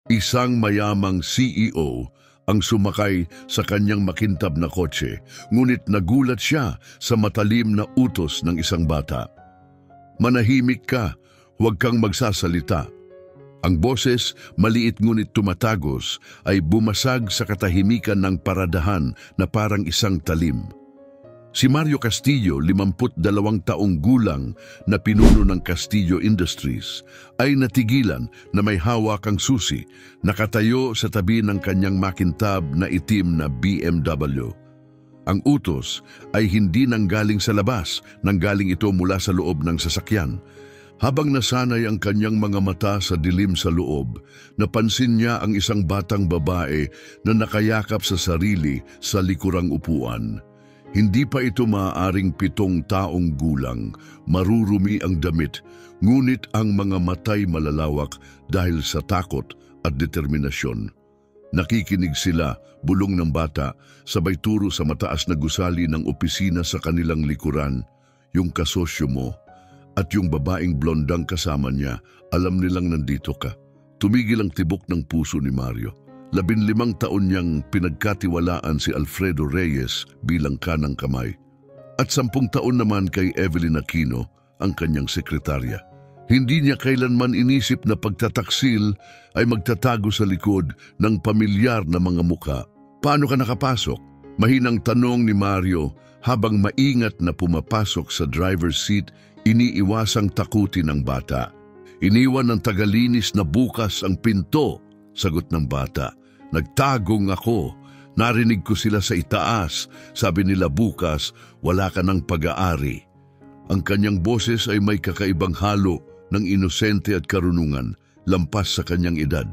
Isang mayamang CEO ang sumakay sa kanyang makintab na kotse, ngunit nagulat siya sa matalim na utos ng isang bata. Manahimik ka, huwag kang magsasalita. Ang boses, maliit ngunit tumatagos, ay bumasag sa katahimikan ng paradahan na parang isang talim. Si Mario Castillo, 52 taong gulang na pinuno ng Castillo Industries, ay natigilan na may hawak ang susi, nakatayo sa tabi ng kanyang makintab na itim na BMW. Ang utos ay hindi nanggaling sa labas, nanggaling ito mula sa loob ng sasakyan. Habang nasanay ang kanyang mga mata sa dilim sa loob, napansin niya ang isang batang babae na nakayakap sa sarili sa likurang upuan. Hindi pa ito maaaring 7 taong gulang, marurumi ang damit, ngunit ang mga matay malalawak dahil sa takot at determinasyon. Nakikinig sila, bulong ng bata, sabay turo sa mataas na gusali ng opisina sa kanilang likuran. Yung kasosyo mo at yung babaeng blondang kasama niya, alam nilang nandito ka. Tumigil ang tibok ng puso ni Mario. 15 taon niyang pinagkatiwalaan si Alfredo Reyes bilang kanang kamay. At 10 taon naman kay Evelyn Aquino, ang kanyang sekretarya. Hindi niya kailanman inisip na pagtataksil ay magtatago sa likod ng pamilyar na mga muka. Paano ka nakapasok? Mahinang tanong ni Mario habang maingat na pumapasok sa driver's seat, iniiwasang takutin ng bata. Iniwan ng tagalinis na bukas ang pinto, sagot ng bata. Nagtagong ako. Narinig ko sila sa itaas. Sabi nila bukas, wala ka ng pag-aari. Ang kanyang boses ay may kakaibang halo ng inosente at karunungan, lampas sa kanyang edad.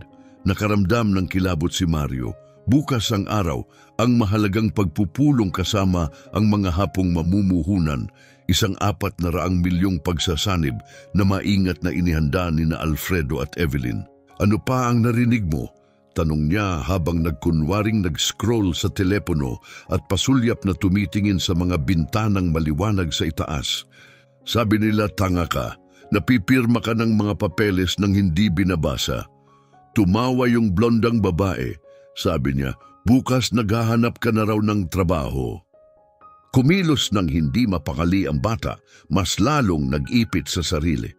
Nakaramdam ng kilabot si Mario. Bukas ang araw, ang mahalagang pagpupulong kasama ang mga hapong mamumuhunan, isang 400 milyong pagsasanib na maingat na inihanda ni na Alfredo at Evelyn. Ano pa ang narinig mo? Tanong niya habang nagkunwaring nag-scroll sa telepono at pasulyap na tumitingin sa mga bintanang maliwanag sa itaas. Sabi nila tanga ka, napipirma ka ng mga papeles nang hindi binabasa. Tumawa yung blondang babae. Sabi niya, bukas naghahanap ka na raw ng trabaho. Kumilos ng hindi mapakali ang bata, mas lalong nag-ipit sa sarili.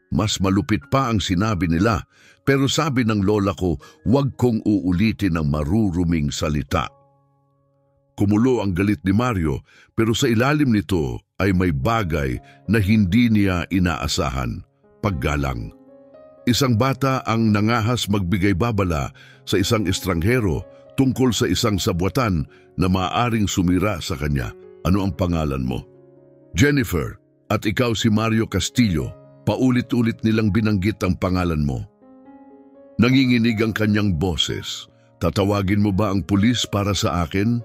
Mas malupit pa ang sinabi nila, pero sabi ng lola ko, huwag kong uulitin ang maruruming salita. Kumulo ang galit ni Mario, pero sa ilalim nito ay may bagay na hindi niya inaasahan, paggalang. Isang bata ang nangahas magbigay babala sa isang estranghero tungkol sa isang sabwatan na maaaring sumira sa kanya. Ano ang pangalan mo? Jennifer, at ikaw si Mario Castillo. Paulit-ulit nilang binanggit ang pangalan mo. Nanginginig ang kanyang boses. Tatawagin mo ba ang pulis para sa akin?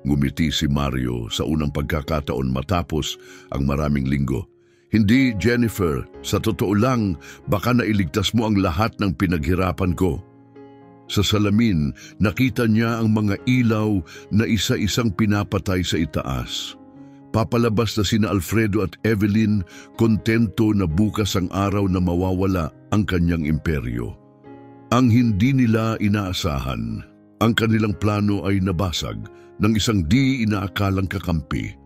Ngumiti si Mario sa unang pagkakataon matapos ang maraming linggo. Hindi, Jennifer. Sa totoo lang, baka nailigtas mo ang lahat ng pinaghirapan ko. Sa salamin, nakita niya ang mga ilaw na isa-isang pinapatay sa itaas. Papalabas na sina Alfredo at Evelyn, kontento na bukas ang araw na mawawala ang kanyang imperyo. Ang hindi nila inaasahan, ang kanilang plano ay nabasag ng isang di inaakalang kakampi.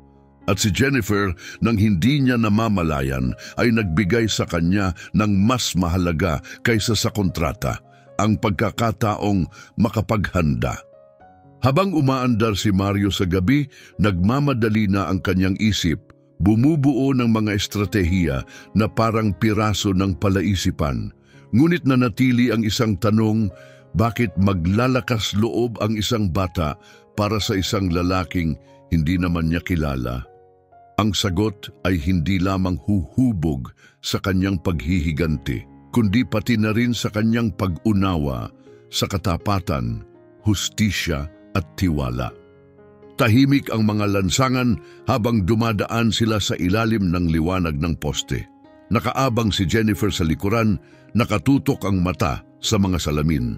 At si Jennifer, nang hindi niya namamalayan, ay nagbigay sa kanya ng mas mahalaga kaysa sa kontrata, ang pagkakataong makapaghanda. Habang umaandar si Mario sa gabi, nagmamadali na ang kanyang isip, bumubuo ng mga estratehiya na parang piraso ng palaisipan. Ngunit nanatili ang isang tanong, bakit maglalakas loob ang isang bata para sa isang lalaking hindi naman niya kilala? Ang sagot ay hindi lamang huhubog sa kanyang paghihiganti, kundi pati na rin sa kanyang pag-unawa sa katapatan, hustisya at tiwala. Tahimik ang mga lansangan habang dumadaan sila sa ilalim ng liwanag ng poste. Nakaabang si Jennifer sa likuran, nakatutok ang mata sa mga salamin.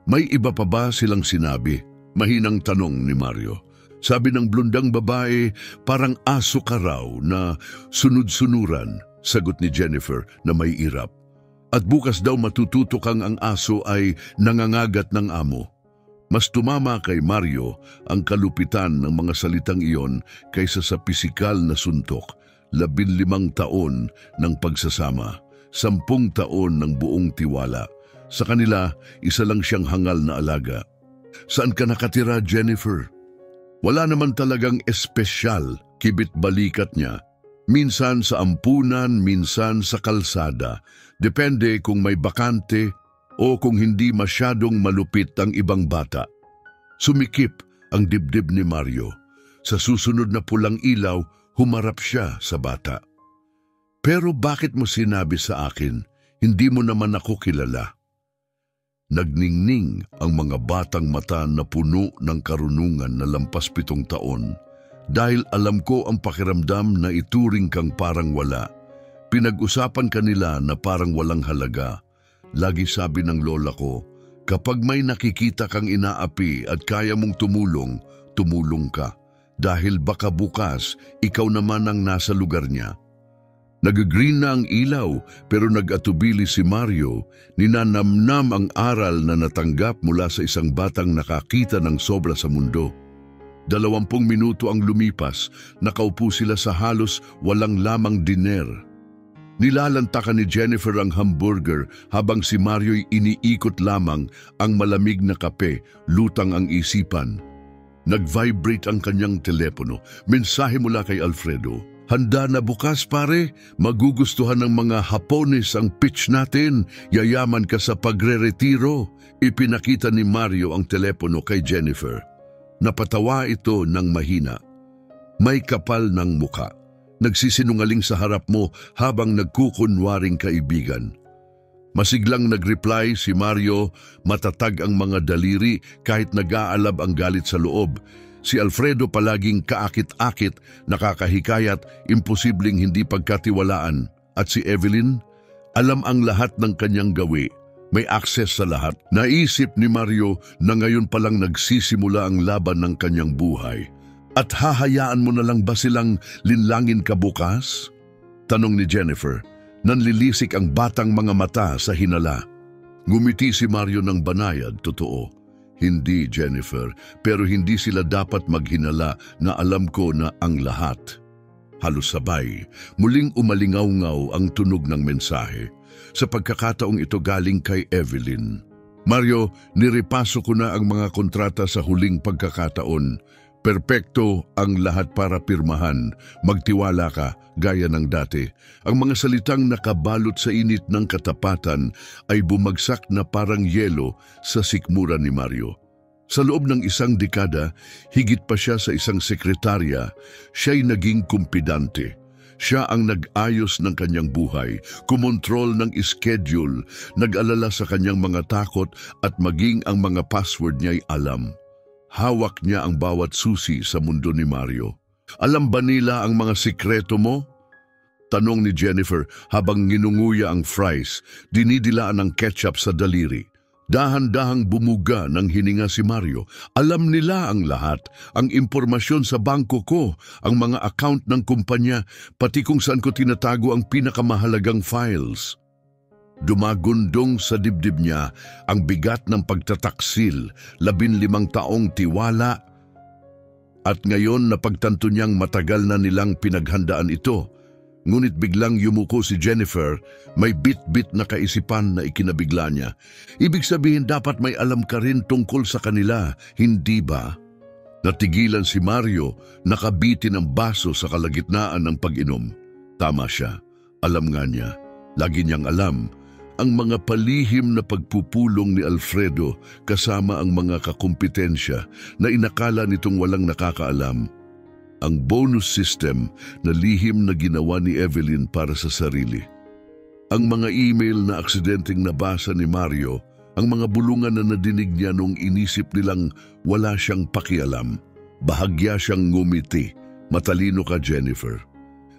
May iba pa ba silang sinabi? Mahinang tanong ni Mario. Sabi ng blondang babae, parang aso ka raw na sunod-sunuran, sagot ni Jennifer na may irap. At bukas daw matututo kang ang aso ay nangangagat ng amo. Mas tumama kay Mario ang kalupitan ng mga salitang iyon kaysa sa pisikal na suntok. 15 taon ng pagsasama, 10 taon ng buong tiwala. Sa kanila, isa lang siyang hangal na alaga. Saan ka nakatira, Jennifer? Wala naman talagang espesyal, kibit balikat niya. Minsan sa ampunan, minsan sa kalsada. Depende kung may bakante o kung hindi masyadong malupit ang ibang bata. Sumikip ang dibdib ni Mario. Sa susunod na pulang ilaw, humarap siya sa bata. Pero bakit mo sinabi sa akin, hindi mo naman ako kilala? Nagningning ang mga batang mata na puno ng karunungan na lampas 7 taon. Dahil alam ko ang pakiramdam na ituring kang parang wala. Pinag-usapan kanila na parang walang halaga. Lagi sabi ng lola ko, kapag may nakikita kang inaapi at kaya mong tumulong, tumulong ka. Dahil baka bukas, ikaw naman ang nasa lugar niya. Nag-green na ang ilaw pero nag-atubili si Mario, ninanamnam ang aral na natanggap mula sa isang batang nakakita ng sobra sa mundo. 20 minuto ang lumipas, nakaupo sila sa halos walang lamang diner. Nilalantakan ni Jennifer ang hamburger habang si Mario'y iniikot lamang ang malamig na kape, lutang ang isipan. Nag-vibrate ang kanyang telepono, mensahe mula kay Alfredo. Handa na bukas pare, magugustuhan ng mga Hapones ang pitch natin, yayaman ka sa pagre-retiro. Ipinakita ni Mario ang telepono kay Jennifer. Napatawa ito ng mahina. May kapal ng muka. Nagsisinungaling sa harap mo habang nagkukunwaring kaibigan. Masiglang nag-reply si Mario, matatag ang mga daliri kahit nag-aalab ang galit sa loob. Si Alfredo palaging kaakit-akit, nakakahikayat, imposibleng hindi pagkatiwalaan. At si Evelyn, alam ang lahat ng kanyang gawi. May access sa lahat. Naisip ni Mario na ngayon palang nagsisimula ang laban ng kanyang buhay. At hahayaan mo na lang ba silang linlangin ka bukas? Tanong ni Jennifer. Nanlilisik ang batang mga mata sa hinala. Ngumiti si Mario ng banayad, totoo. Hindi, Jennifer, pero hindi sila dapat maghinala na alam ko na ang lahat. Halos sabay, muling umalingaw-ngaw ang tunog ng mensahe. Sa pagkakataong ito galing kay Evelyn. Mario, niripaso ko na ang mga kontrata sa huling pagkakataon. Perpekto ang lahat para pirmahan. Magtiwala ka, gaya ng dati. Ang mga salitang nakabalot sa init ng katapatan ay bumagsak na parang yelo sa sikmura ni Mario. Sa loob ng isang dekada, higit pa siya sa isang sekretarya, siya'y naging kumpidante. Siya ang nag-ayos ng kanyang buhay, kumontrol ng schedule, nag-alala sa kanyang mga takot at maging ang mga password niya'y alam. Hawak niya ang bawat susi sa mundo ni Mario. Alam ba nila ang mga sikreto mo? Tanong ni Jennifer habang nginunguya ang fries, dinidilaan ng ketchup sa daliri. Dahan-dahang bumuga ng hininga si Mario. Alam nila ang lahat, ang impormasyon sa bangko ko, ang mga account ng kumpanya, pati kung saan ko tinatago ang pinakamahalagang files. Dumagundong sa dibdib niya ang bigat ng pagtataksil, 15 taong tiwala. At ngayon napagtanto niyang matagal na nilang pinaghandaan ito. Ngunit biglang yumuko si Jennifer, may bit-bit na kaisipan na ikinabigla niya. Ibig sabihin dapat may alam ka rin tungkol sa kanila, hindi ba? Natigilan si Mario, nakabitin ang baso sa kalagitnaan ng pag-inom. Tama siya, alam nga niya, lagi niyang alam, ang mga palihim na pagpupulong ni Alfredo kasama ang mga kakumpetensya na inakala nitong walang nakakaalam. Ang bonus system na lihim na ginawa ni Evelyn para sa sarili. Ang mga email na aksidenteng nabasa ni Mario, ang mga bulungan na nadinig niya nung inisip nilang wala siyang pakialam. Bahagya siyang ngumiti. Matalino ka, Jennifer.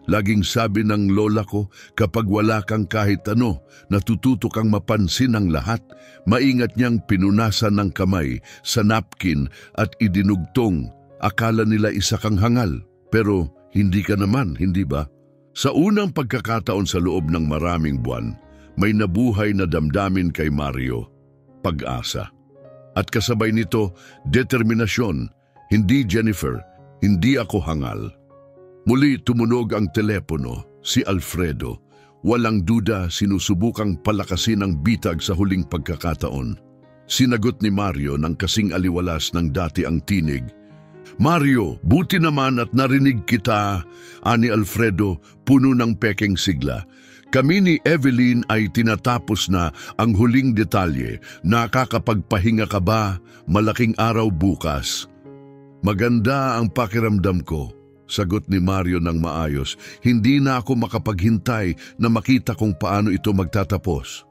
Laging sabi ng lola ko, kapag wala kang kahit ano, natututo kang mapansin ang lahat. Maingat niyang pinunasan ng kamay sa napkin at idinugtong. Akala nila isa kang hangal, pero hindi ka naman, hindi ba? Sa unang pagkakataon sa loob ng maraming buwan, may nabuhay na damdamin kay Mario, pag-asa. At kasabay nito, determinasyon, hindi Jennifer, hindi ako hangal. Muli tumunog ang telepono, si Alfredo. Walang duda sinusubukang palakasin ang bitag sa huling pagkakataon. Sinagot ni Mario ng kasing aliwalas ng dati ang tinig. Mario, buti naman at narinig kita, ani Alfredo, puno ng pekeng sigla. Kami ni Evelyn ay tinatapos na ang huling detalye. Nakakapagpahinga ka ba? Malaking araw bukas. Maganda ang pakiramdam ko, sagot ni Mario ng maayos. Hindi na ako makapaghintay na makita kung paano ito magtatapos.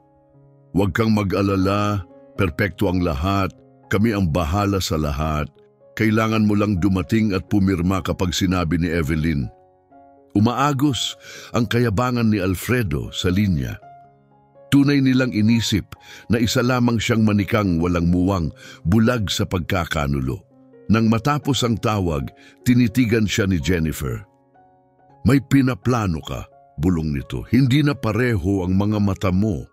Huwag kang mag-alala, perpekto ang lahat, kami ang bahala sa lahat. Kailangan mo lang dumating at pumirma kapag sinabi ni Evelyn. Umaagos ang kayabangan ni Alfredo sa linya. Tunay nilang inisip na isa lamang siyang manikang walang muwang, bulag sa pagkakanulo. Nang matapos ang tawag, tinitigan siya ni Jennifer. May pinaplano ka, bulong nito. Hindi na pareho ang mga mata mo.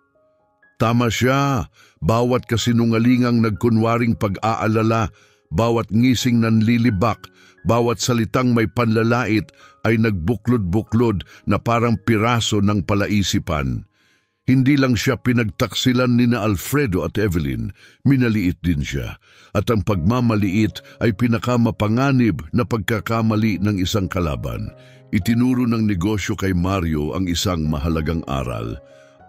Tama siya, bawat kasinungalingang nagkunwaring pag-aalala, bawat ngising nanlilibak, bawat salitang may panlalait ay nagbuklod-buklod na parang piraso ng palaisipan. Hindi lang siya pinagtaksilan ni na Alfredo at Evelyn, minaliit din siya. At ang pagmamaliit ay pinakamapanganib na pagkakamali ng isang kalaban. Itinuro ng negosyo kay Mario ang isang mahalagang aral.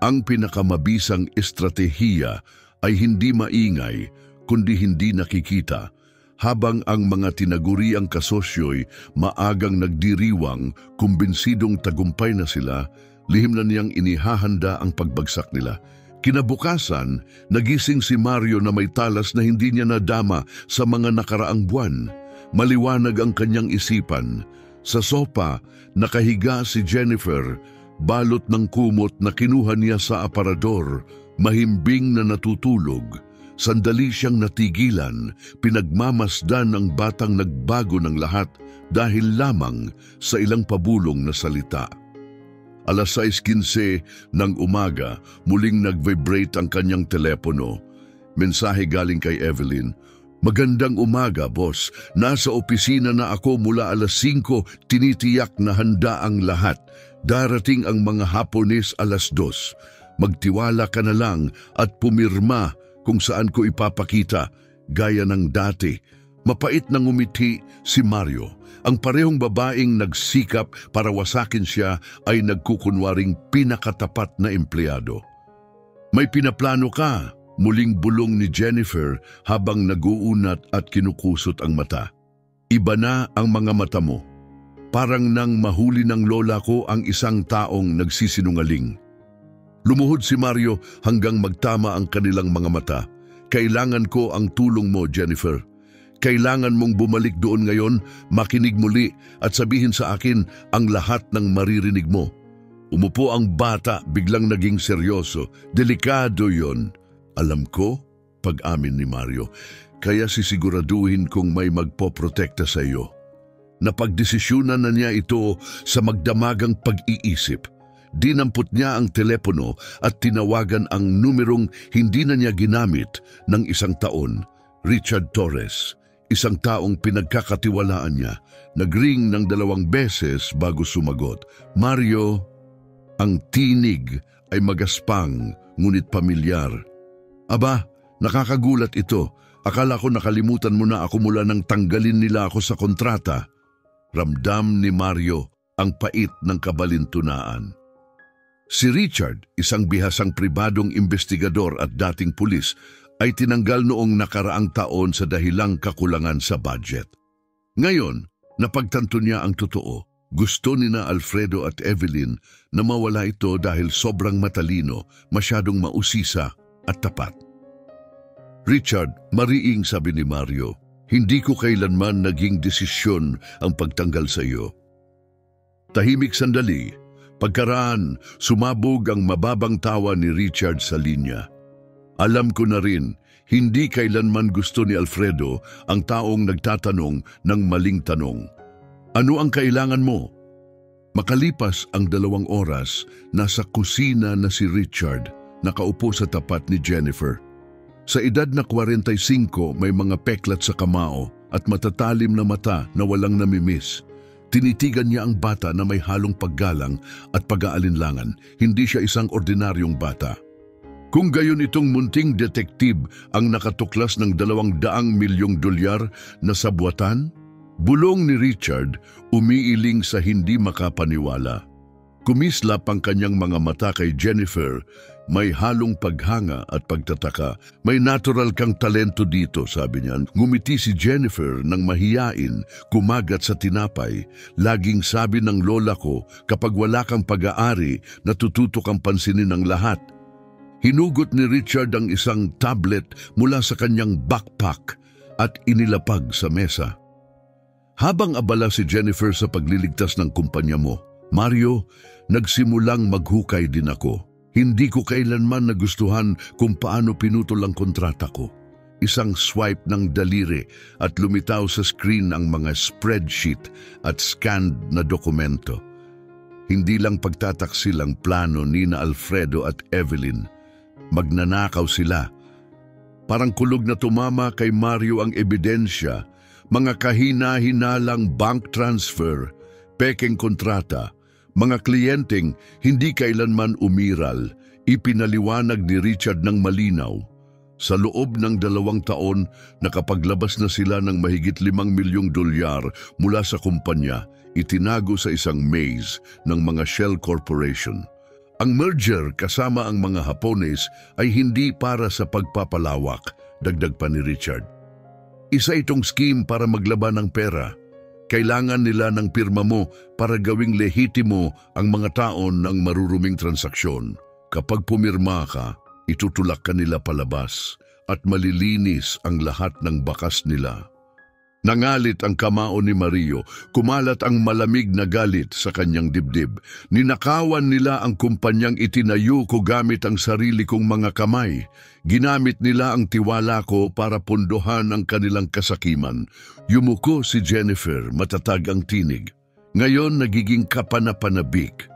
Ang pinakamabisang estratehiya ay hindi maingay, kundi hindi nakikita. Habang ang mga tinaguriang kasosyo'y maagang nagdiriwang, kumbinsidong tagumpay na sila, lihim na niyang inihahanda ang pagbagsak nila. Kinabukasan, nagising si Mario na may talas na hindi niya nadama sa mga nakaraang buwan. Maliwanag ang kanyang isipan. Sa sopa, nakahiga si Jennifer, balot ng kumot na kinuha niya sa aparador, mahimbing na natutulog. Sandali siyang natigilan, pinagmamasdan ang batang nagbago ng lahat dahil lamang sa ilang pabulong na salita. Alas 6:15 ng umaga, muling nag-vibrate ang kanyang telepono. Mensahe galing kay Evelyn. Magandang umaga, boss. Nasa opisina na ako mula alas 5, tinitiyak na handa ang lahat. Darating ang mga Hapones alas 2. Magtiwala ka na lang at pumirma kung saan ko ipapakita, gaya ng dati. Mapait na ngumiti si Mario. Ang parehong babaeng nagsikap para wasakin siya ay nagkukunwaring pinakatapat na empleyado. May pinaplano ka, muling bulong ni Jennifer habang naguunat at kinukusot ang mata. Iba na ang mga mata mo. Parang nang mahuli ng lola ko ang isang taong nagsisinungaling. Lumuhod si Mario hanggang magtama ang kanilang mga mata. Kailangan ko ang tulong mo, Jennifer. Kailangan mong bumalik doon ngayon, makinig muli at sabihin sa akin ang lahat ng maririnig mo. Umupo ang bata, biglang naging seryoso. Delikado yon. Alam ko, pag-amin ni Mario, kaya sisiguraduhin kong may magpoprotekta sa iyo. Napagdesisyunan na niya ito sa magdamagang pag-iisip. Dinampot niya ang telepono at tinawagan ang numerong hindi na niya ginamit ng isang taon, Richard Torres, isang taong pinagkakatiwalaan niya. Nagring ng 2 beses bago sumagot. Mario, ang tinig ay magaspang ngunit pamilyar. Aba, nakakagulat ito. Akala ko nakalimutan mo na ako mula nang tanggalin nila ako sa kontrata. Ramdam ni Mario ang pait ng kabalintunaan. Si Richard, isang bihasang pribadong investigador at dating pulis, ay tinanggal noong nakaraang taon sa dahilang kakulangan sa budget. Ngayon, napagtanto niya ang totoo. Gusto ni na Alfredo at Evelyn na mawala ito dahil sobrang matalino, masyadong mausisa at tapat. Richard, mariing sabi ni Mario, hindi ko kailanman naging desisyon ang pagtanggal sa iyo. Tahimik sandali. Pagkaraan, sumabog ang mababang tawa ni Richard sa linya. Alam ko na rin, hindi kailanman gusto ni Alfredo ang taong nagtatanong ng maling tanong. Ano ang kailangan mo? Makalipas ang 2 oras, nasa kusina na si Richard. nakaupo sa tapat ni Jennifer. Sa edad na 45, may mga peklat sa kamao at matatalim na mata na walang namimiss. Tinitigan niya ang bata na may halong paggalang at pag-aalinlangan. Hindi siya isang ordinaryong bata. Kung gayon itong munting detektib ang nakatuklas ng $200 milyong na sabwatan, bulong ni Richard umiiling sa hindi makapaniwala. Kumislap ang kanyang mga mata kay Jennifer, may halong paghanga at pagtataka. May natural kang talento dito, sabi niya. Ngumiti si Jennifer nang mahiyain, kumagat sa tinapay. Laging sabi ng lola ko, kapag wala kang pag-aari, natututo kang pansinin ng lahat. Hinugot ni Richard ang isang tablet mula sa kanyang backpack at inilapag sa mesa. Habang abala si Jennifer sa pagliligtas ng kumpanya mo, Mario, nagsimulang maghukay din ako. Hindi ko kailanman nagustuhan kung paano pinutol ang kontrata ko. Isang swipe ng daliri at lumitaw sa screen ang mga spreadsheet at scanned na dokumento. Hindi lang pagtataksil ang plano ni na Alfredo at Evelyn. Magnanakaw sila. Parang kulog na tumama kay Mario ang ebidensya, mga kahina-hinalang bank transfer, pekeng kontrata, mga kliyenteng hindi kailanman umiral. Ipinaliwanag ni Richard ng malinaw. Sa loob ng 2 taon, nakapaglabas na sila ng mahigit $5 milyong mula sa kumpanya, itinago sa isang maze ng mga shell corporation. Ang merger kasama ang mga Hapones ay hindi para sa pagpapalawak, dagdag pa ni Richard. Isa itong scheme para maglaban ng pera. Kailangan nila ng pirma mo para gawing lehitimo ang mga taon ng maruruming transaksyon. Kapag pumirma ka, itutulak ka nila palabas at malilinis ang lahat ng bakas nila. Nangalit ang kamao ni Mario, kumalat ang malamig na galit sa kanyang dibdib. Ninakawan nila ang kumpanyang itinayo ko gamit ang sarili kong mga kamay. Ginamit nila ang tiwala ko para punduhan ang kanilang kasakiman. Yumuko si Jennifer, matatag ang tinig. Ngayon nagiging kapanapanabik.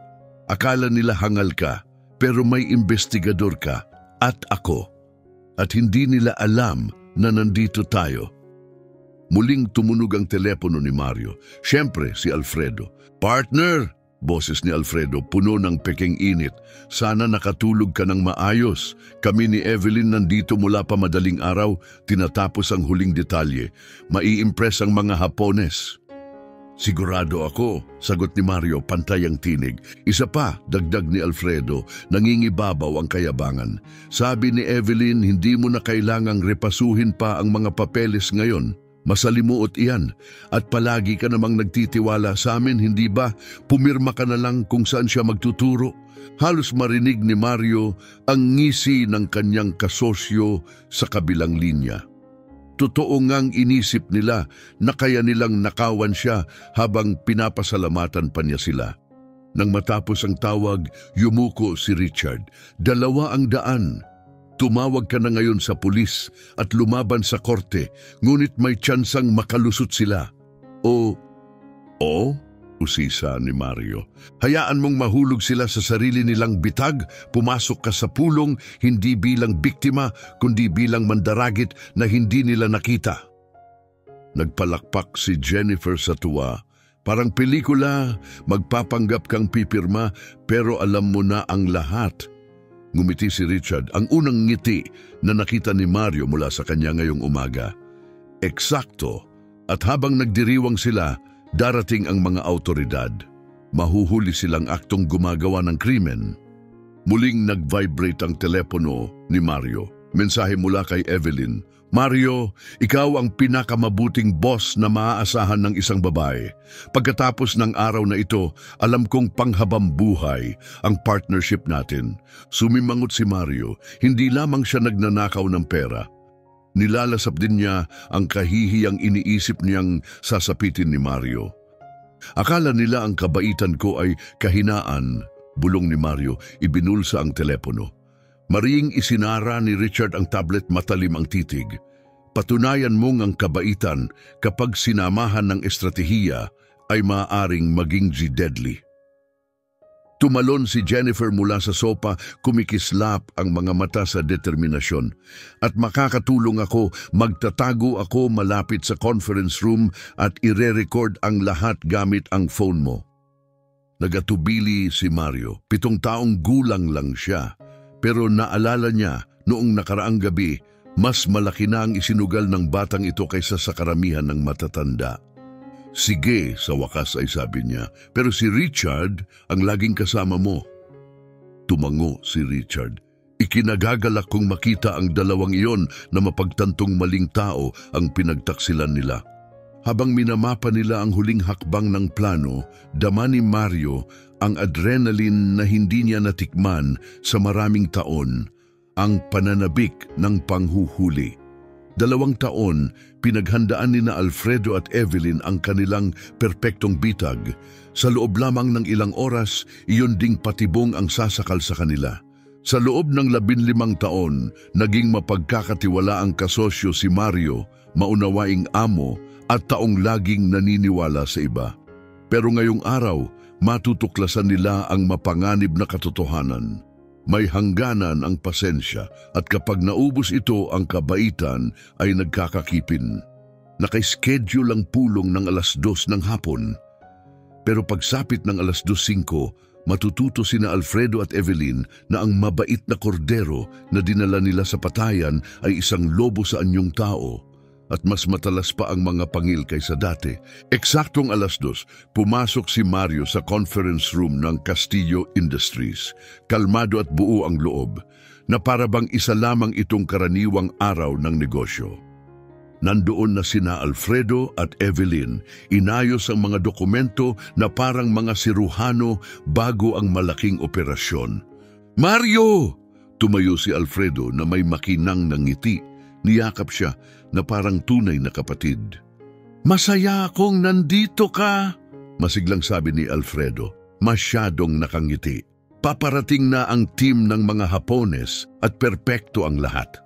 Akala nila hangal ka, pero may investigador ka at ako. At hindi nila alam na nandito tayo. Muling tumunog ang telepono ni Mario. Siyempre, si Alfredo. Partner! Boses ni Alfredo, puno ng peking init. Sana nakatulog ka ng maayos. Kami ni Evelyn nandito mula pa madaling araw, tinatapos ang huling detalye. Mai-impress ang mga Hapones. Sigurado ako, sagot ni Mario, pantay ang tinig. Isa pa, dagdag ni Alfredo, nangingibabaw ang kayabangan. Sabi ni Evelyn, hindi mo na kailangang repasuhin pa ang mga papeles ngayon. Masalimuot iyan at palagi ka namang nagtitiwala sa amin, hindi ba? Pumirma ka na lang kung saan siya magtuturo. Halos marinig ni Mario ang ngisi ng kanyang kasosyo sa kabilang linya. Totoo ngang inisip nila na kaya nilang nakawan siya habang pinapasalamatan pa niya sila. Nang matapos ang tawag, yumuko si Richard. 200. Tumawag ka na ngayon sa pulis at lumaban sa korte, ngunit may tsansang makalusot sila. O, usisa ni Mario. Hayaan mong mahulog sila sa sarili nilang bitag, pumasok ka sa pulong, hindi bilang biktima, kundi bilang mandaragit na hindi nila nakita. Nagpalakpak si Jennifer sa tuwa. Parang pelikula, magpapanggap kang pipirma, pero alam mo na ang lahat. Ngumiti si Richard, ang unang ngiti na nakita ni Mario mula sa kanya ngayong umaga. Eksakto, at habang nagdiriwang sila, darating ang mga awtoridad. Mahuhuli silang aktong gumagawa ng krimen. Muling nag-vibrate ang telepono ni Mario. Mensahe mula kay Evelyn. Mario, ikaw ang pinakamabuting boss na maaasahan ng isang babae. Pagkatapos ng araw na ito, alam kong panghabang buhay ang partnership natin. Sumimangot si Mario, hindi lamang siya nagnanakaw ng pera. Nilalasap din niya ang kahihiyang iniisip niyang sasapitin ni Mario. Akala nila ang kabaitan ko ay kahinaan, bulong ni Mario, ibinulsa ang telepono. Mariing isinara ni Richard ang tablet, matalim ang titig. Patunayan mong ang kabaitan kapag sinamahan ng estratehiya ay maaaring maging deadly. Tumalon si Jennifer mula sa sopa, kumikislap ang mga mata sa determinasyon. At makakatulong ako, magtatago ako malapit sa conference room at ire-record ang lahat gamit ang phone mo. Nagatubili si Mario. 7 taong gulang lang siya. Pero naalala niya noong nakaraang gabi, mas malaki na ang isinugal ng batang ito kaysa sa karamihan ng matatanda. Sige, sa wakas ay sabi niya, pero si Richard ang laging kasama mo. Tumango si Richard. Ikinagagalak kong makita ang dalawang iyon na mapagtantong maling tao ang pinagtaksilan nila. Habang minamapa nila ang huling hakbang ng plano, dama ni Mario ang adrenaline na hindi niya natikman sa maraming taon, ang pananabik ng panghuhuli. 2 taon, pinaghandaan ni na Alfredo at Evelyn ang kanilang perpektong bitag. Sa loob lamang ng ilang oras, iyon ding patibong ang sasakal sa kanila. Sa loob ng 15 taon, naging mapagkakatiwala ang kasosyo si Mario, maunawaing amo at taong laging naniniwala sa iba. Pero ngayong araw, matutuklasan nila ang mapanganib na katotohanan. May hangganan ang pasensya at kapag naubos ito ang kabaitan ay nagkakakipin. Naka-schedule ang pulong ng 2:00 ng hapon. Pero pagsapit ng 2:05, matututo sina Alfredo at Evelyn na ang mabait na kordero na dinala nila sa patayan ay isang lobo sa anyong tao. At mas matalas pa ang mga pangil kaysa dati. Eksaktong 2:00, pumasok si Mario sa conference room ng Castillo Industries. Kalmado at buo ang loob, na para bang isa lamang itong karaniwang araw ng negosyo. Nandoon na sina Alfredo at Evelyn, inayos ang mga dokumento na parang mga siruhano bago ang malaking operasyon. Mario! Tumayo si Alfredo na may makinang ng ngiti. Niyakap siya na parang tunay na kapatid. Masaya akong nandito ka, masiglang sabi ni Alfredo. Masyadong nakangiti. Paparating na ang team ng mga Hapones at perpekto ang lahat.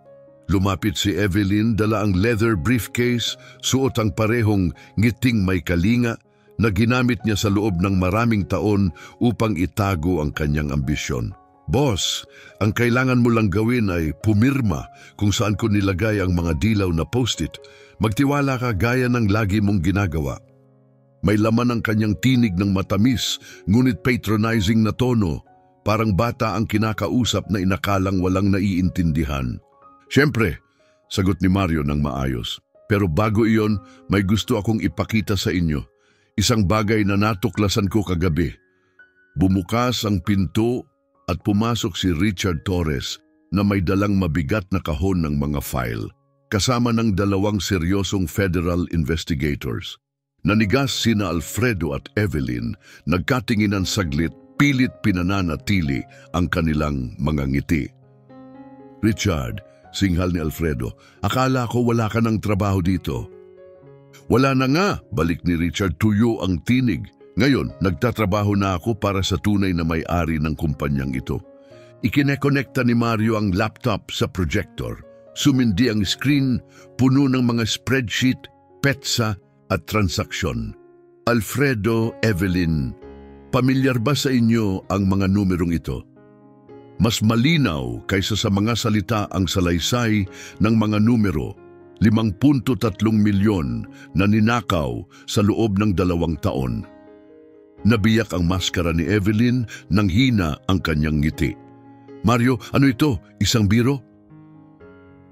Lumapit si Evelyn, dala ang leather briefcase, suot ang parehong ngiting may kalinga na ginamit niya sa loob ng maraming taon upang itago ang kanyang ambisyon. Boss, ang kailangan mo lang gawin ay pumirma kung saan ko nilagay ang mga dilaw na post-it. Magtiwala ka gaya ng lagi mong ginagawa. May laman ang kanyang tinig ng matamis, ngunit patronizing na tono, parang bata ang kinakausap na inakalang walang naiintindihan. Siyempre, sagot ni Mario ng maayos. Pero bago iyon, may gusto akong ipakita sa inyo. Isang bagay na natuklasan ko kagabi. Bumukas ang pinto at pumasok si Richard Torres na may dalang mabigat na kahon ng mga file, kasama ng 2 seryosong federal investigators. Nanigas sina Alfredo at Evelyn, nagkatinginan saglit, pilit pinananatili ang kanilang mga ngiti. Richard, singhal ni Alfredo, akala ko wala ka ng trabaho dito. Wala na nga, balik ni Richard, tuyo ang tinig. Ngayon, nagtatrabaho na ako para sa tunay na may-ari ng kumpanyang ito. Ikinekonekta ni Mario ang laptop sa projector. Sumindi ang screen, puno ng mga spreadsheet, petsa at transaksyon. Alfredo, Evelyn, pamilyar ba sa inyo ang mga numerong ito? Mas malinaw kaysa sa mga salita ang salaysay ng mga numero, 5.3 milyon na ninakaw sa loob ng 2 taon. Nabiyak ang maskara ni Evelyn nang hina ang kanyang ngiti. Mario, ano ito? Isang biro?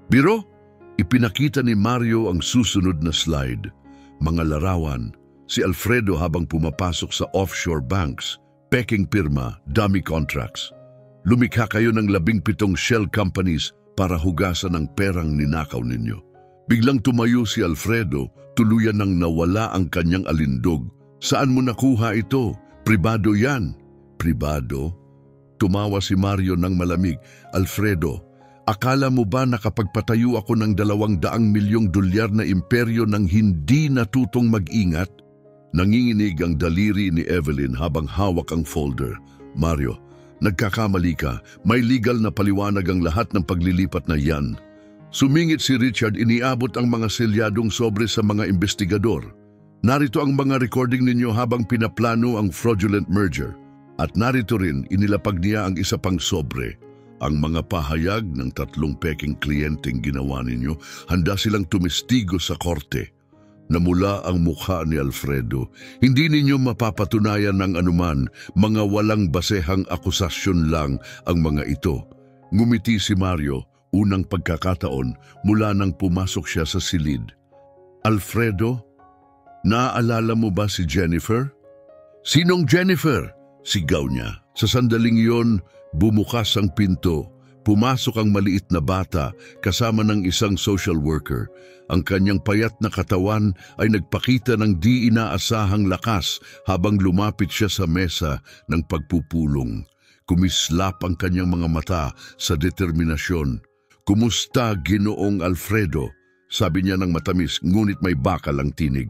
Biro? Ipinakita ni Mario ang susunod na slide. Mga larawan, si Alfredo habang pumapasok sa offshore banks, peking pirma, dummy contracts. Lumikha kayo ng 17 shell companies para hugasan ang perang ninakaw ninyo. Biglang tumayo si Alfredo, tuluyan nang nawala ang kanyang alindog. Saan mo nakuha ito? Pribado yan. Pribado? Tumawa si Mario ng malamig. Alfredo, akala mo ba nakapagpatayo ako ng 200 milyong dolyar na imperyo nang hindi natutong mag-ingat? Nanginginig ang daliri ni Evelyn habang hawak ang folder. Mario, nagkakamali ka. May legal na paliwanag ang lahat ng paglilipat na yan. Sumingit si Richard, iniabot ang mga selyadong sobre sa mga investigador. Narito ang mga recording ninyo habang pinaplano ang fraudulent merger. At narito rin, inilapag niya ang isa pang sobre. Ang mga pahayag ng 3 peking kliyenteng ginawa ninyo, handa silang tumistigo sa korte na mula ang mukha ni Alfredo. Hindi ninyo mapapatunayan ng anuman, mga walang basehang akusasyon lang ang mga ito. Ngumiti si Mario, unang pagkakataon mula nang pumasok siya sa silid. Alfredo, naaalala mo ba si Jennifer? Sinong Jennifer? Sigaw niya. Sa sandaling iyon, bumukas ang pinto. Pumasok ang maliit na bata kasama ng isang social worker. Ang kanyang payat na katawan ay nagpakita ng di inaasahang lakas habang lumapit siya sa mesa ng pagpupulong. Kumislap ang kanyang mga mata sa determinasyon. "Kumusta, Ginoong Alfredo?" sabi niya ng matamis, ngunit may bakal ang tinig.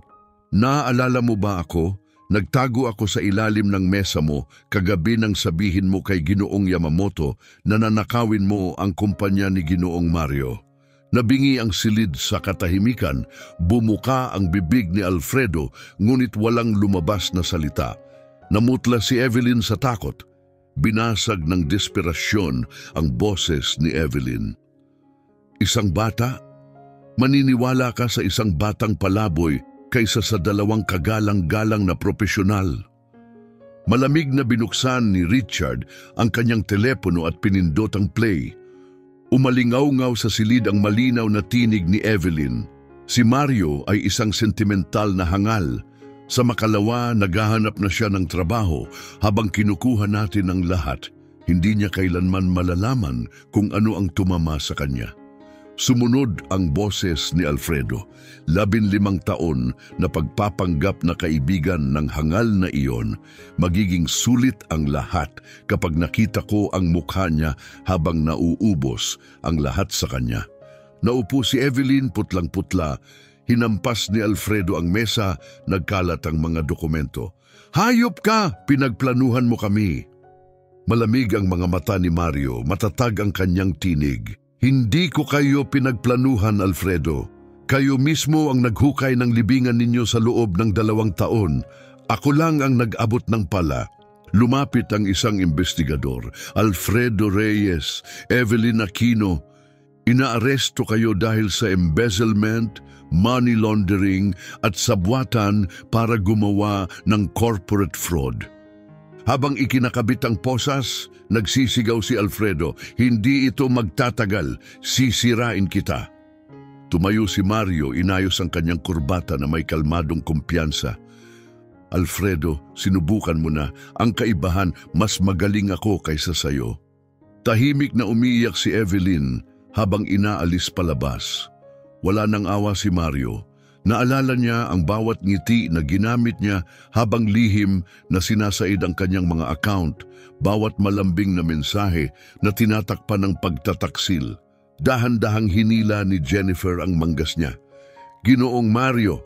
"Naaalala mo ba ako? Nagtago ako sa ilalim ng mesa mo kagabi nang sabihin mo kay Ginoong Yamamoto na nanakawin mo ang kumpanya ni Ginoong Mario." Nabingi ang silid sa katahimikan, bumuka ang bibig ni Alfredo ngunit walang lumabas na salita. Namutla si Evelyn sa takot. Binasag ng desperasyon ang boses ni Evelyn. "Isang bata? Maniniwala ka sa isang batang palaboy kaysa sa 2 kagalang-galang na propesyonal?" Malamig na binuksan ni Richard ang kanyang telepono at pinindot ang play. Umalingaw-ngaw sa silid ang malinaw na tinig ni Evelyn. Si Mario ay isang sentimental na hangal. Sa makalawa, naghahanap na siya ng trabaho habang kinukuha natin ang lahat. Hindi niya kailanman malalaman kung ano ang tumama sa kanya. Sumunod ang boses ni Alfredo, 15 taon na pagpapanggap na kaibigan ng hangal na iyon. Magiging sulit ang lahat kapag nakita ko ang mukha niya habang nauubos ang lahat sa kanya. Naupo si Evelyn, putlang-putla. Hinampas ni Alfredo ang mesa, nagkalat ang mga dokumento. "Hayop ka! Pinagplanuhan mo kami!" Malamig ang mga mata ni Mario, matatag ang kanyang tinig. "Hindi ko kayo pinagplanuhan, Alfredo. Kayo mismo ang naghukay ng libingan ninyo sa loob ng 2 taon. Ako lang ang nag-abot ng pala." Lumapit ang isang investigador, Alfredo Reyes, Evelyn Aquino. "Inaaresto kayo dahil sa embezzlement, money laundering at sabwatan para gumawa ng corporate fraud." Habang ikinakabit ang posas, nagsisigaw si Alfredo, "Hindi ito magtatagal, sisirain kita." Tumayo si Mario, inayos ang kanyang kurbata na may kalmadong kumpiyansa. "Alfredo, sinubukan mo na. Ang kaibahan, mas magaling ako kaysa sayo." Tahimik na umiiyak si Evelyn habang inaalis palabas. Wala nang awa si Mario. Naalala niya ang bawat ngiti na ginamit niya habang lihim na sinasaid ang kanyang mga account, bawat malambing na mensahe na tinatakpan ng pagtataksil. Dahan-dahang hinila ni Jennifer ang manggas niya. "Ginoong Mario,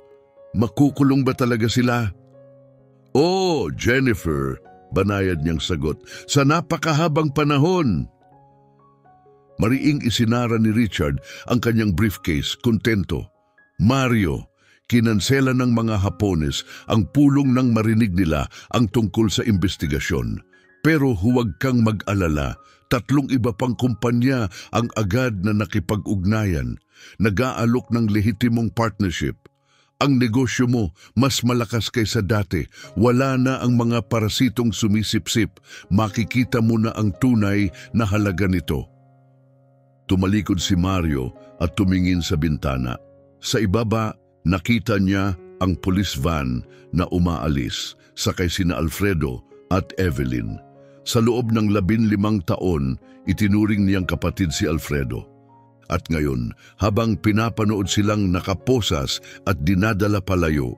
makukulong ba talaga sila?" "Oh, Jennifer," banayad niyang sagot, "sa napakahabang panahon." Mariing isinara ni Richard ang kanyang briefcase, kontento. "Mario, kinansela ng mga Hapones ang pulong nang marinig nila ang tungkol sa investigasyon. Pero huwag kang mag-alala, 3 iba pang kumpanya ang agad na nakipag-ugnayan, nag-aalok ng lehitimong partnership. Ang negosyo mo mas malakas kaysa dati, wala na ang mga parasitong sumisipsip, makikita mo na ang tunay na halaga nito." Tumalikod si Mario at tumingin sa bintana. Sa ibaba, nakita niya ang police van na umaalis, sakay sina Alfredo at Evelyn. Sa loob ng 15 taon, itinuring niyang kapatid si Alfredo. At ngayon, habang pinapanood silang nakaposas at dinadala palayo,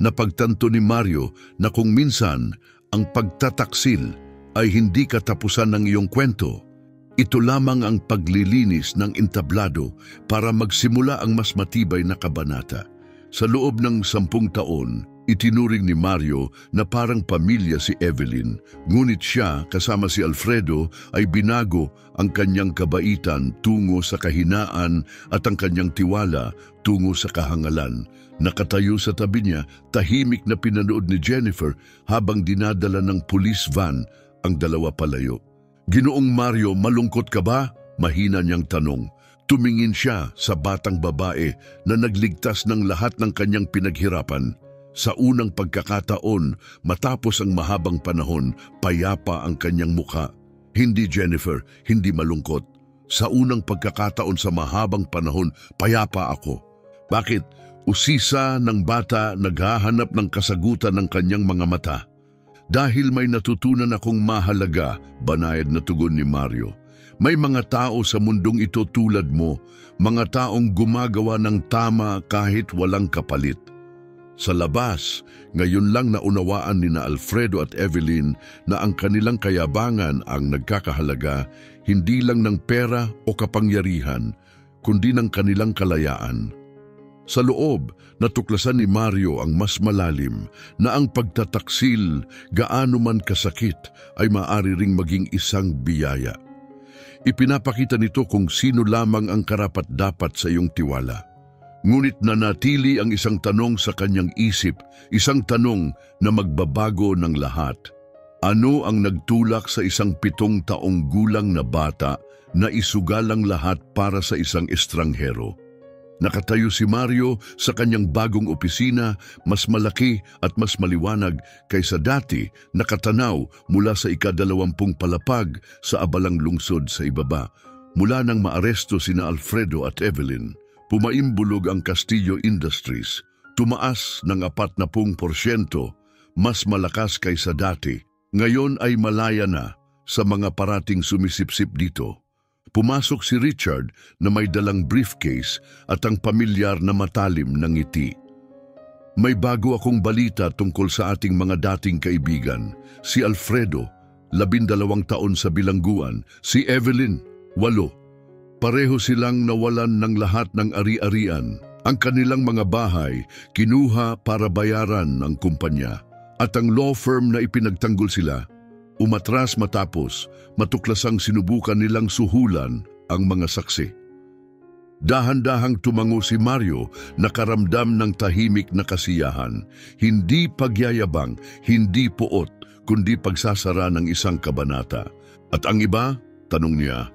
napagtanto ni Mario na kung minsan ang pagtataksil ay hindi katapusan ng iyong kwento. Ito lamang ang paglilinis ng entablado para magsimula ang mas matibay na kabanata. Sa loob ng 10 taon, Itinuring ni Mario na parang pamilya si Evelyn, ngunit siya kasama si Alfredo ay binago ang kanyang kabaitan tungo sa kahinaan at ang kanyang tiwala tungo sa kahangalan. Nakatayo sa tabi niya, tahimik na pinanood ni Jennifer habang dinadala ng police van ang dalawa palayo. "Ginoong Mario, malungkot ka ba?" Mahina niyang tanong. Tumingin siya sa batang babae na nagligtas ng lahat ng kanyang pinaghirapan. Sa unang pagkakataon, matapos ang mahabang panahon, payapa ang kanyang mukha. "Hindi, Jennifer, hindi malungkot. Sa unang pagkakataon sa mahabang panahon, payapa ako." "Bakit?" Usisa ng bata naghahanap ng kasagutan ng kanyang mga mata. "Dahil may natutunan akong mahalaga," banayad na tugon ni Mario. "May mga tao sa mundong ito tulad mo, mga taong gumagawa ng tama kahit walang kapalit." Sa labas, ngayon lang naunawaan ni na Alfredo at Evelyn na ang kanilang kayabangan ang nagkakahalaga hindi lang ng pera o kapangyarihan, kundi ng kanilang kalayaan. Sa loob, natuklasan ni Mario ang mas malalim na ang pagtataksil, gaano man kasakit, ay maaari ring maging isang biyaya. Ipinapakita nito kung sino lamang ang karapat-dapat sa iyong tiwala. Ngunit nanatili ang isang tanong sa kanyang isip, isang tanong na magbabago ng lahat. Ano ang nagtulak sa isang 7 taong gulang na bata na isugalang lahat para sa isang estranghero? Nakatayo si Mario sa kanyang bagong opisina, mas malaki at mas maliwanag kaysa dati, nakatanaw mula sa ika-20 palapag sa abalang lungsod sa ibaba. Mula nang maaresto sina Alfredo at Evelyn, pumaimbulog ang Castillo Industries, tumaas ng 40%, mas malakas kaysa dati. Ngayon ay malaya na sa mga parating sumisipsip dito. Pumasok si Richard na may dalang briefcase at ang pamilyar na matalim na ngiti. "May bago akong balita tungkol sa ating mga dating kaibigan. Si Alfredo, 12 taon sa bilangguan, si Evelyn, 8. Pareho silang nawalan ng lahat ng ari-arian. Ang kanilang mga bahay kinuha para bayaran ng kumpanya. At ang law firm na ipinagtanggol sila, umatras matapos matuklasang sinubukan nilang suhulan ang mga saksi." Dahan-dahang tumango si Mario, nakaramdam ng tahimik na kasiyahan. Hindi pagyayabang, hindi puot, kundi pagsasara ng isang kabanata. "At ang iba?" tanong niya.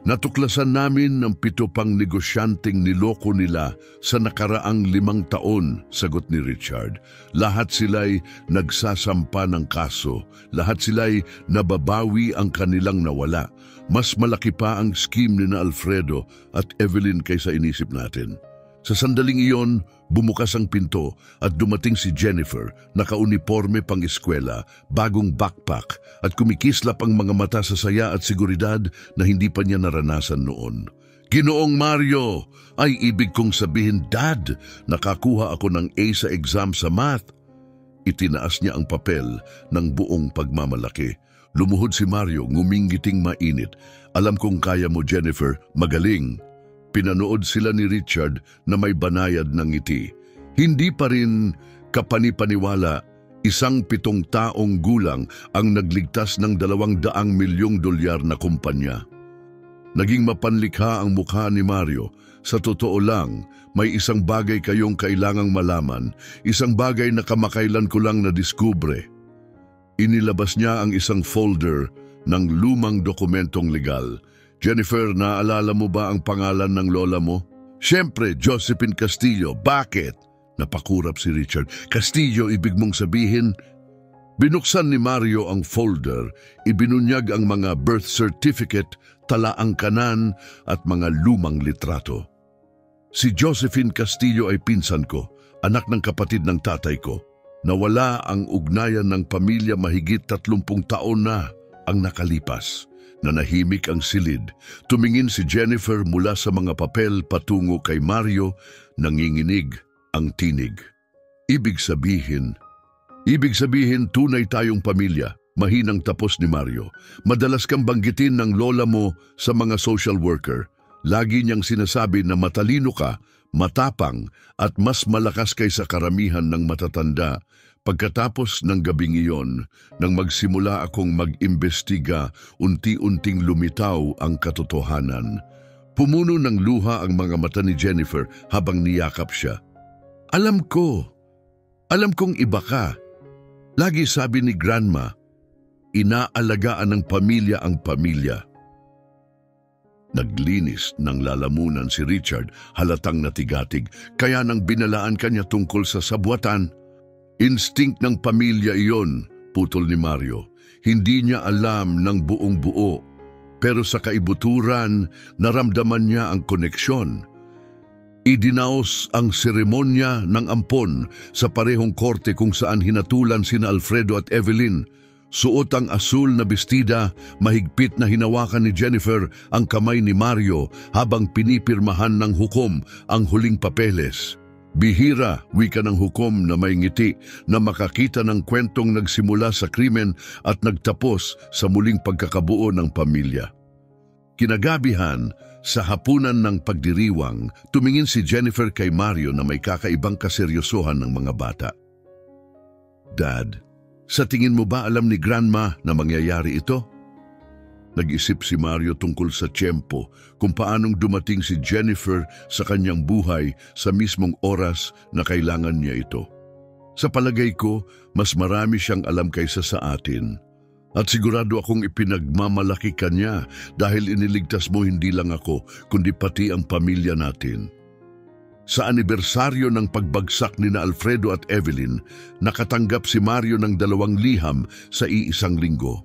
"Natuklasan namin ng 7 pang negosyanteng niloko nila sa nakaraang 5 taon, sagot ni Richard. Lahat sila'y nagsasampa ng kaso, lahat sila'y nababawi ang kanilang nawala. Mas malaki pa ang scheme ni na Alfredo at Evelyn kaysa inisip natin." Sa sandaling iyon, bumukas ang pinto at dumating si Jennifer, nakauniporme pang eskwela, bagong backpack at kumikislap ang mga mata sa saya at seguridad na hindi pa niya naranasan noon. "Ginoong Mario, ay ibig kong sabihin, Dad, nakakuha ako ng A sa exam sa math." Itinaas niya ang papel ng buong pagmamalaki. Lumuhod si Mario, nguminggiting mainit. "Alam kong kaya mo, Jennifer, magaling." Pinanood sila ni Richard na may banayad ng ngiti. Hindi pa rin kapanipaniwala, isang 7 taong gulang ang nagligtas ng $200 milyong na kumpanya. Naging mapanlikha ang mukha ni Mario. "Sa totoo lang, may isang bagay kayong kailangang malaman, isang bagay na kamakailan ko lang nadiskubre." Inilabas niya ang isang folder ng lumang dokumentong legal. "Jennifer, naalala mo ba ang pangalan ng lola mo?" "Siyempre, Josephine Castillo." "Bakit?" Napakurap si Richard. "Castillo, ibig mong sabihin?" Binuksan ni Mario ang folder, ibinunyag ang mga birth certificate, talaangkanan at mga lumang litrato. "Si Josephine Castillo ay pinsan ko, anak ng kapatid ng tatay ko. Nawala ang ugnayan ng pamilya mahigit 30 taon na ang nakalipas." Nanahimik ang silid. Tumingin si Jennifer mula sa mga papel patungo kay Mario, nanginginig ang tinig. Ibig sabihin tunay tayong pamilya." Mahinang tapos ni Mario. "Madalas kang banggitin ng lola mo sa mga social worker. Lagi niyang sinasabi na matalino ka, matapang at mas malakas kaysa karamihan ng matatanda. Pagkatapos ng gabing iyon, nang magsimula akong mag-imbestiga, unti-unting lumitaw ang katotohanan. Pumuno ng luha ang mga mata ni Jennifer habang niyakap siya. Alam kong iba ka. Lagi sabi ni Grandma, inaalagaan ng pamilya ang pamilya. Naglinis ng lalamunan si Richard, halatang natigatig, kaya nang binalaan kanya tungkol sa sabwatan. Instinct ng pamilya iyon, putol ni Mario. Hindi niya alam ng buong buo, pero sa kaibuturan, naramdaman niya ang koneksyon. Idinaos ang seremonya ng ampon sa parehong korte kung saan hinatulan sina Alfredo at Evelyn. Suot ang asul na bestida, mahigpit na hinawakan ni Jennifer ang kamay ni Mario habang pinipirmahan ng hukom ang huling papeles. Bihira, wika ng hukom na may ngiti na makakita ng kwentong nagsimula sa krimen at nagtapos sa muling pagkakabuo ng pamilya. Kinagabihan, sa hapunan ng pagdiriwang, tumingin si Jennifer kay Mario na may kakaibang kaseryosohan ng mga bata. Dad, sa tingin mo ba alam ni Grandma na mangyayari ito? Nag-isip si Mario tungkol sa tiyempo kung paanong dumating si Jennifer sa kanyang buhay sa mismong oras na kailangan niya ito. Sa palagay ko, mas marami siyang alam kaysa sa atin. At sigurado akong ipinagmamalaki ka niya dahil iniligtas mo hindi lang ako, kundi pati ang pamilya natin. Sa anibersaryo ng pagbagsak ni na Alfredo at Evelyn, nakatanggap si Mario ng 2 liham sa iisang linggo.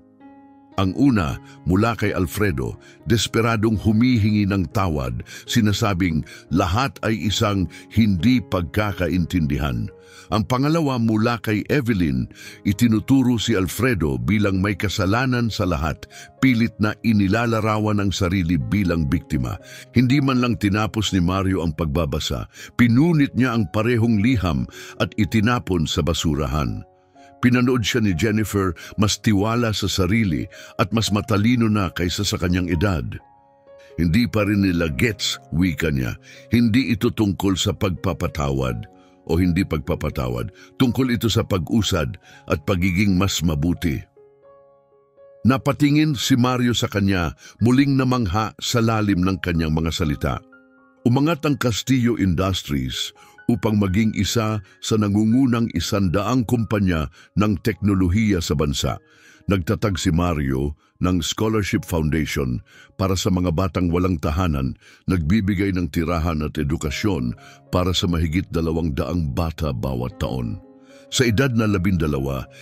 Ang una, mula kay Alfredo, desperadong humihingi ng tawad, sinasabing lahat ay isang hindi pagkakaintindihan. Ang pangalawa, mula kay Evelyn, itinuturo si Alfredo bilang may kasalanan sa lahat, pilit na inilalarawan ang sarili bilang biktima. Hindi man lang tinapos ni Mario ang pagbabasa, pinunit niya ang parehong liham at itinapon sa basurahan. Pinanood siya ni Jennifer, mas tiwala sa sarili at mas matalino na kaysa sa kanyang edad. Hindi pa rin nila gets, wika niya. Hindi ito tungkol sa pagpapatawad o hindi pagpapatawad. Tungkol ito sa pag-usad at pagiging mas mabuti. Napatingin si Mario sa kanya, muling namangha sa lalim ng kanyang mga salita. Umangat ang Castillo Industries upang maging isa sa nangungunang 100 kumpanya ng teknolohiya sa bansa. Nagtatag si Mario ng Scholarship Foundation para sa mga batang walang tahanan, nagbibigay ng tirahan at edukasyon para sa mahigit 200 bata bawat taon. Sa edad na 12,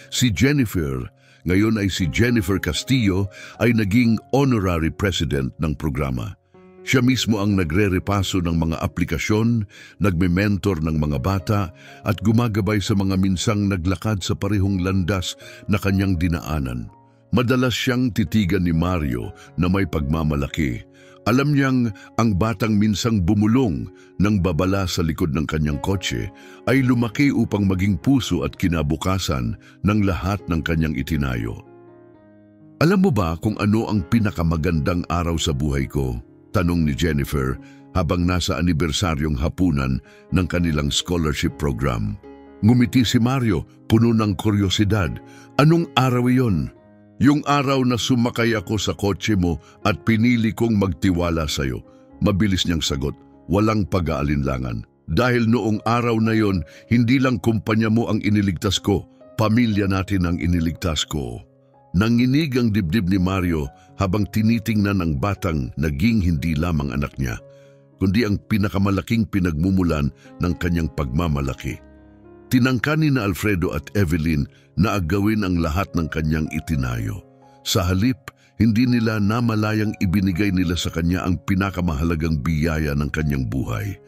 si Jennifer, ngayon ay si Jennifer Castillo, ay naging honorary president ng programa. Siya mismo ang nagre-repaso ng mga aplikasyon, nagme-mentor ng mga bata at gumagabay sa mga minsang naglakad sa parehong landas na kanyang dinaanan. Madalas siyang titigan ni Mario na may pagmamalaki. Alam niyang ang batang minsang bumulong ng babala sa likod ng kanyang kotse ay lumaki upang maging puso at kinabukasan ng lahat ng kanyang itinayo. Alam mo ba kung ano ang pinakamagandang araw sa buhay ko? Tanong ni Jennifer habang nasa anibersaryong hapunan ng kanilang scholarship program. Ngumiti si Mario, puno ng kuryosidad. Anong araw iyon? Yung araw na sumakay ako sa kotse mo at pinili kong magtiwala sa'yo. Mabilis niyang sagot, walang pag-aalinlangan. Dahil noong araw na yon, hindi lang kumpanya mo ang iniligtas ko, pamilya natin ang iniligtas ko. Nanginig ang dibdib ni Mario habang tinitingnan ang batang naging hindi lamang anak niya, kundi ang pinakamalaking pinagmumulan ng kanyang pagmamalaki. Tinangka ni na Alfredo at Evelyn na agawin ang lahat ng kanyang itinayo. Sa halip, hindi nila namalayang ibinigay nila sa kanya ang pinakamahalagang biyaya ng kanyang buhay.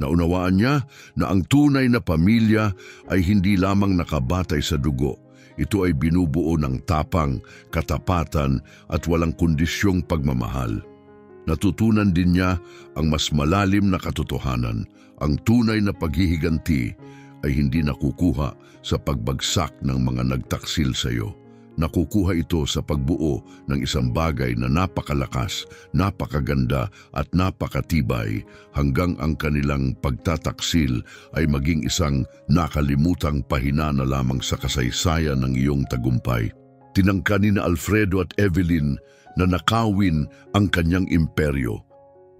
Naunawaan niya na ang tunay na pamilya ay hindi lamang nakabatay sa dugo. Ito ay binubuo ng tapang, katapatan at walang kondisyong pagmamahal. Natutunan din niya ang mas malalim na katotohanan. Ang tunay na paghihiganti ay hindi nakukuha sa pagbagsak ng mga nagtaksil sa iyo. Nakukuha ito sa pagbuo ng isang bagay na napakalakas, napakaganda at napakatibay hanggang ang kanilang pagtataksil ay maging isang nakalimutang pahina na lamang sa kasaysayan ng iyong tagumpay. Tinangka ni Alfredo at Evelyn na nakawin ang kanyang imperyo.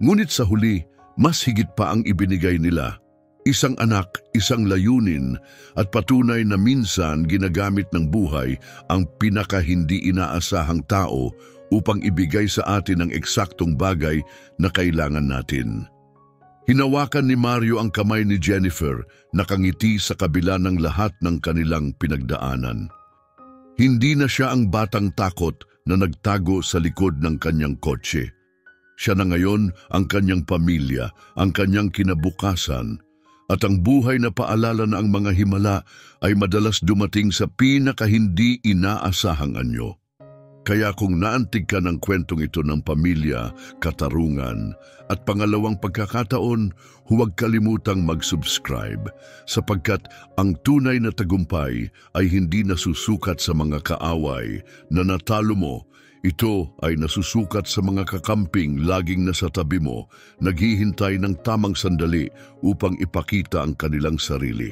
Ngunit sa huli, mas higit pa ang ibinigay nila. Isang anak, isang layunin, at patunay na minsan ginagamit ng buhay ang pinaka-hindi inaasahang tao upang ibigay sa atin ang eksaktong bagay na kailangan natin. Hinawakan ni Mario ang kamay ni Jennifer, nakangiti sa kabila ng lahat ng kanilang pinagdaanan. Hindi na siya ang batang takot na nagtago sa likod ng kanyang kotse. Siya na ngayon ang kanyang pamilya, ang kanyang kinabukasan, at ang buhay na paalala na ang mga himala ay madalas dumating sa pinaka-hindi inaasahang anyo. Kaya kung naantig ka ng kwentong ito ng pamilya, katarungan, at pangalawang pagkakataon, huwag kalimutang mag-subscribe sapagkat ang tunay na tagumpay ay hindi nasusukat sa mga kaaway na natalo mo. Ito ay nasusukat sa mga kakamping laging nasa tabi mo, naghihintay ng tamang sandali upang ipakita ang kanilang sarili.